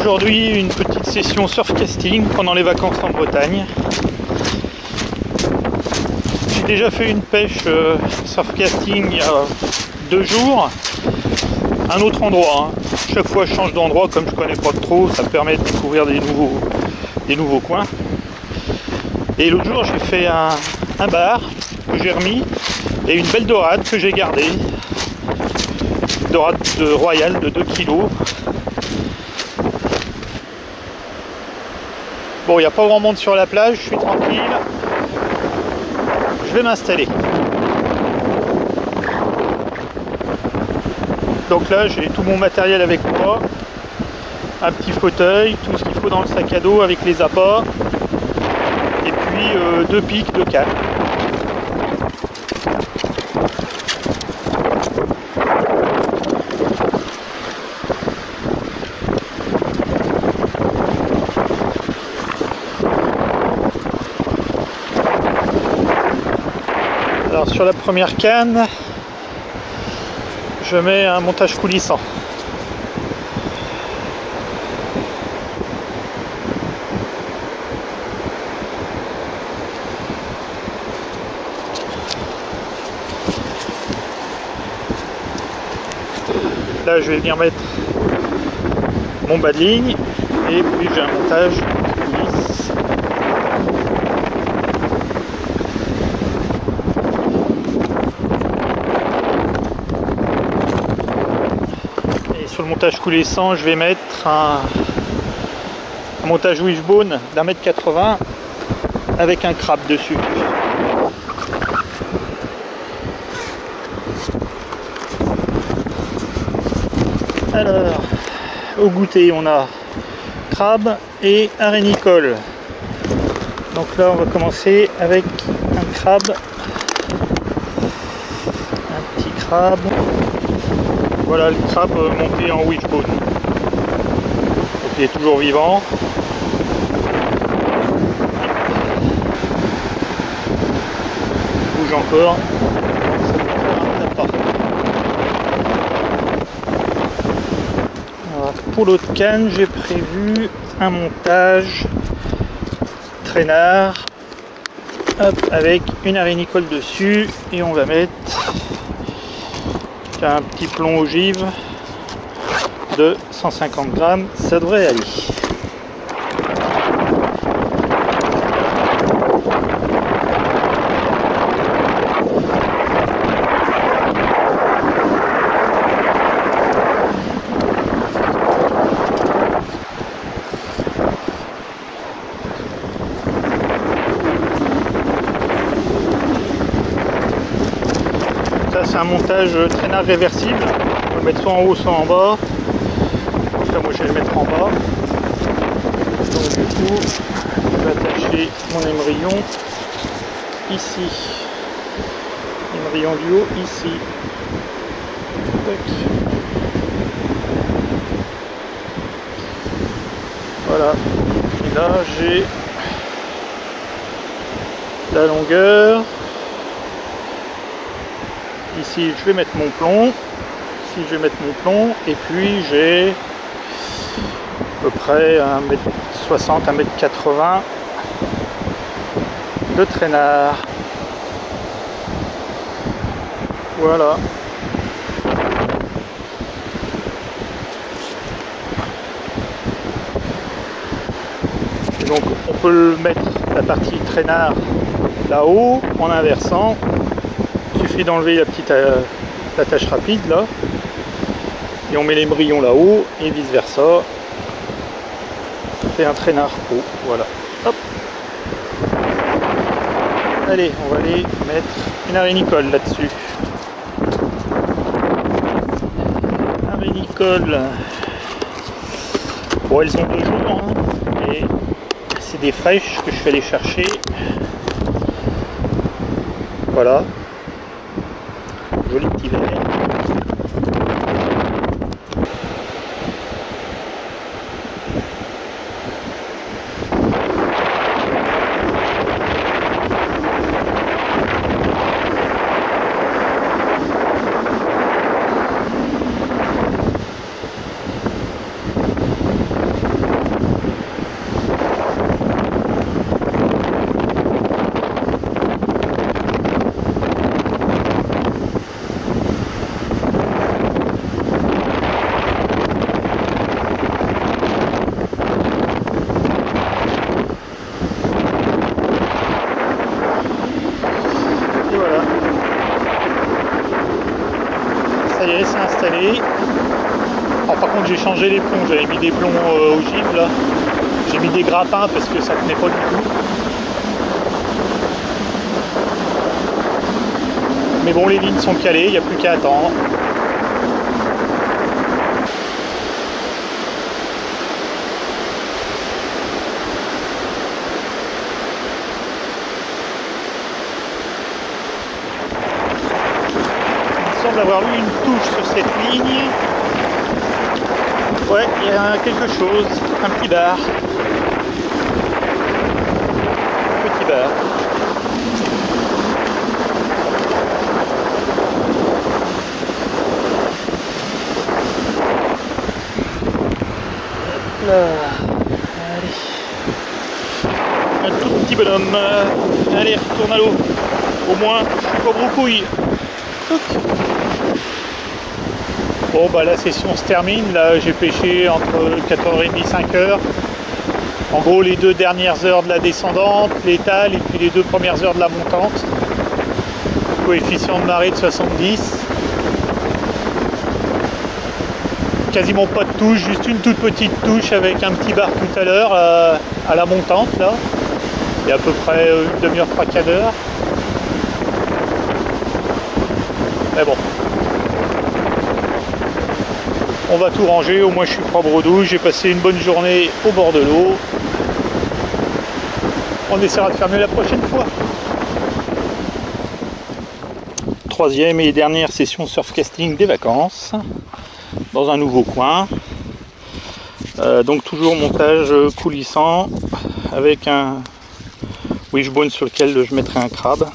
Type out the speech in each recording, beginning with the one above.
aujourd'hui une petite session surfcasting pendant les vacances en Bretagne. J'ai déjà fait une pêche surfcasting il y a 2 jours, un autre endroit. Chaque fois je change d'endroit, comme je connais pas trop, ça me permet de découvrir des nouveaux coins. Et l'autre jour j'ai fait un bar que j'ai remis et une belle dorade que j'ai gardée. Une dorade royale de 2 kg. Bon, il n'y a pas grand monde sur la plage, je suis tranquille. Je vais m'installer. Donc là, j'ai tout mon matériel avec moi. Un petit fauteuil, tout ce qu'il faut dans le sac à dos avec les appâts. Et puis 2 pics de canne. Alors sur la première canne, je mets un montage coulissant. Là je vais venir mettre mon bas de ligne et puis j'ai un montage coulisse. Et sur le montage coulissant je vais mettre un montage wishbone d'1,80 m avec un crabe dessus. Alors, au goûter, on a crabe et arénicole. Donc là, on va commencer avec un crabe. Un petit crabe. Voilà le crabe monté en wishbone. Donc il est toujours vivant. Il bouge encore. Pour l'autre canne, j'ai prévu un montage traînard avec une arénicole dessus et on va mettre un petit plomb ogive de 150 grammes, ça devrait aller. C'est un montage traînard réversible, on peut le mettre soit en haut soit en bas. Là, moi je vais le mettre en bas. Donc du coup je vais attacher mon émerillon ici, l'émerillon du haut ici. Tac. Voilà, et là j'ai la longueur. Ici je vais mettre mon plomb, ici je vais mettre mon plomb, et puis j'ai à peu près 1,60 m, 1,80 m de traînard. Voilà. Et donc on peut mettre la partie traînard là-haut en inversant. Il suffit d'enlever la petite attache rapide là et on met l'émerillon là-haut et vice versa. Ça fait un traînard haut, voilà. Hop. Allez, on va aller mettre une arénicole là-dessus. Arénicole. Bon, elles ont 2 jours, hein, et c'est des fraîches que je suis allé chercher. Voilà. Joli petit verre. Alors, par contre j'ai changé les plombs, j'avais mis des plombs ogives là. J'ai mis des grappins parce que ça tenait pas du tout. Mais bon, les lignes sont calées, il n'y a plus qu'à attendre. Il semble avoir eu une touche sur cette ligne. Ouais, il y a quelque chose, un petit bar. Petit bar. Là. Allez. Un tout petit bonhomme. Allez, retourne à l'eau. Au moins, je suis pas brocouille. Bon bah la session se termine, là j'ai pêché entre 4h30 et 5h. En gros les 2 dernières heures de la descendante, l'étale et puis les 2 premières heures de la montante. Coefficient de marée de 70. Quasiment pas de touche, juste une toute petite touche avec un petit bar tout à l'heure à la montante là. Il y a à peu près une demi-heure, 3/4 d'heure. Mais bon. On va tout ranger, au moins je suis propre aux douches, j'ai passé une bonne journée au bord de l'eau. On essaiera de faire mieux la prochaine fois. 3e et dernière session surfcasting des vacances, dans un nouveau coin. Donc toujours montage coulissant, avec un wishbone sur lequel je mettrai un crabe.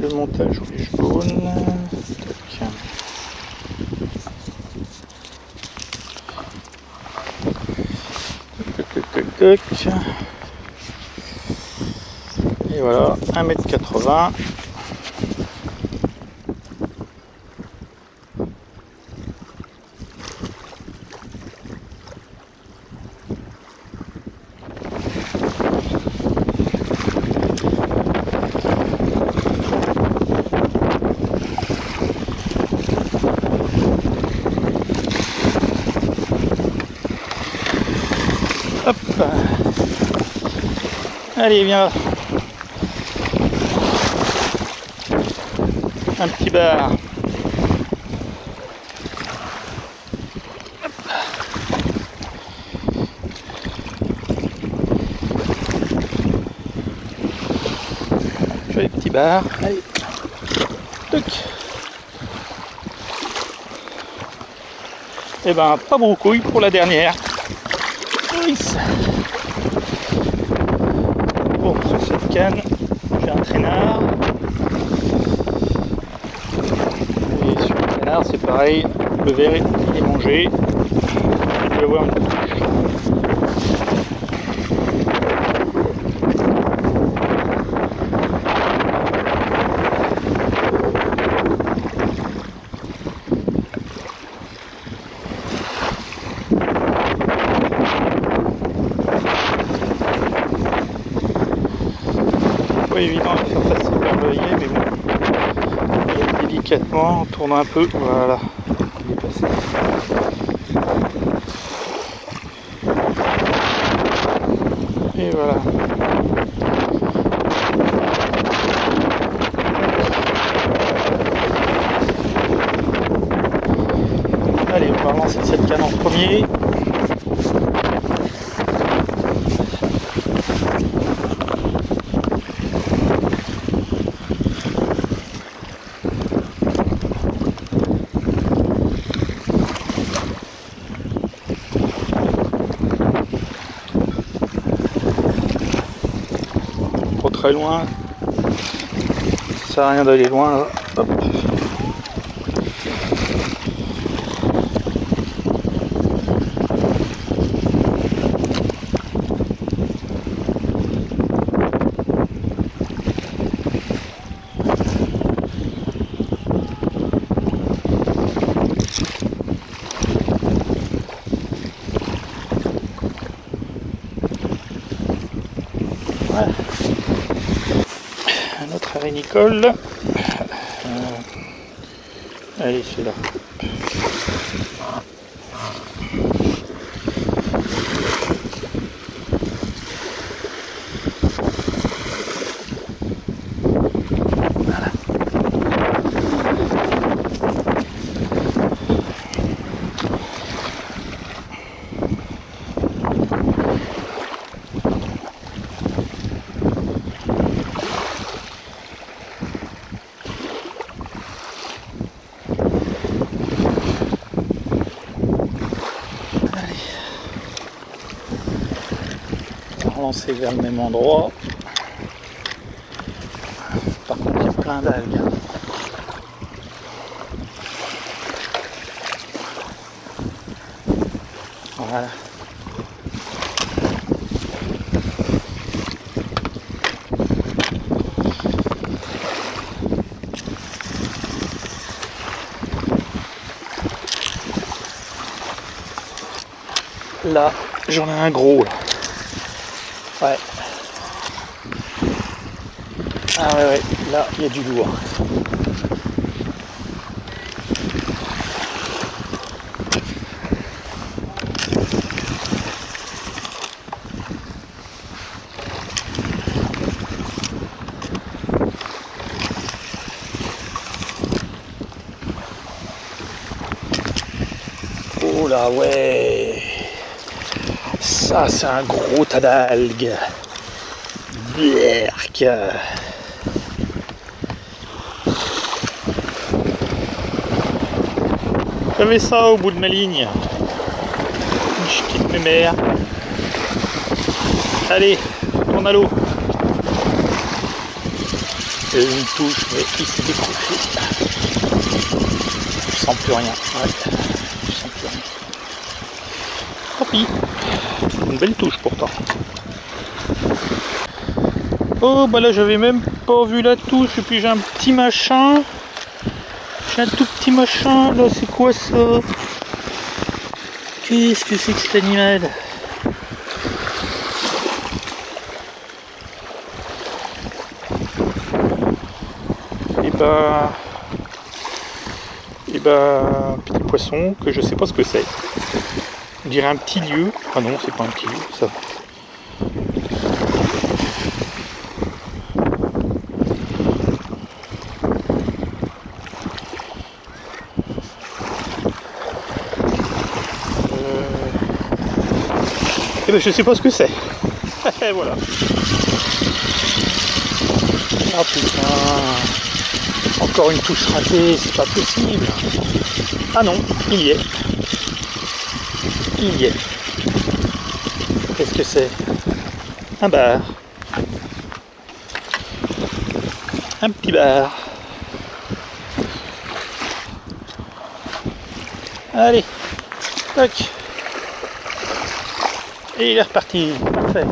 Le montage wishbone. Et voilà, 1,80 m. Hop. Allez, viens. Un petit bar. Joli petit bar. Allez. Toc. Et ben, pas brocouille pour la dernière. Bon, sur cette canne, j'ai un traînard. Et sur le traînard, c'est pareil, le verre est mangé. Je vais avoir une touche. Évident de faire passer par l'œillet, mais bon, délicatement, en tournant un peu, voilà, il est passé. Et voilà. Allez, on va relancer cette canne en premier. Très loin, ça sert à rien d'aller loin là. Hop. Voilà. Un autre arénicole. Allez, celui-là. Voilà. Relancer vers le même endroit. Par contre, il y a plein d'algues. Voilà. Là, j'en ai un gros là. Ouais. Ah ouais, ouais, là, il y a du lourd. Oh là, ouais. Ça, c'est un gros tas d'algues. Berk. J'avais ça au bout de ma ligne. Je quitte mes mères. Allez, tourne à l'eau. Une touche, mais il s'est décroché. Je sens plus rien. Ouais, je sens plus rien. Tant pis. Une belle touche pourtant. Oh bah là j'avais même pas vu la touche et puis j'ai un petit machin. J'ai un tout petit machin là, c'est quoi ça? Qu'est-ce que c'est que cet animal? Et bah petit poisson que je sais pas ce que c'est. On dirait un petit lieu. Ah non, c'est pas un petit lieu, ça. Et ben je sais pas ce que c'est. Voilà. Ah putain. Encore une touche ratée, c'est pas possible. Ah non, il y est. Il y est. Qu'est-ce que c'est? Un bar. Un petit bar. Allez. Tac. Et il est reparti. Parfait.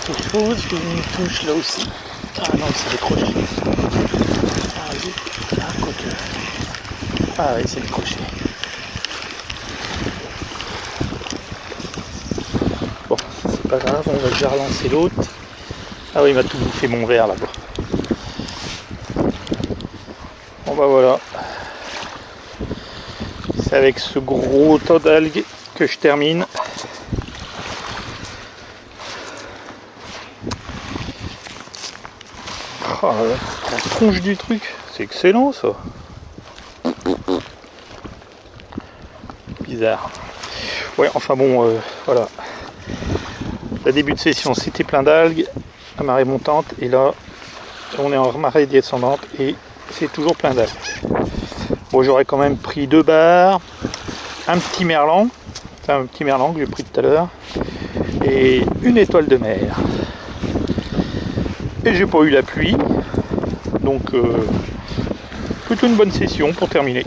Quelque chose, une touche là aussi. Ah non, c'est décroché. Ah oui, ah quoique. Ah oui, c'est décroché. Bon, c'est pas grave, on va déjà relancer l'autre. Ah oui, il m'a tout bouffé mon verre là-bas. Bon bah voilà. C'est avec ce gros tas d'algues que je termine. Oh, la tronche du truc, c'est excellent ça. Bizarre. Ouais, enfin bon, voilà. Le début de session, c'était plein d'algues à marée montante, et là, on est en marée descendante et c'est toujours plein d'algues. Bon, j'aurais quand même pris 2 bars, un petit merlan, enfin un petit merlan que j'ai pris tout à l'heure, et une étoile de mer. Et j'ai pas eu la pluie, donc plutôt une bonne session pour terminer.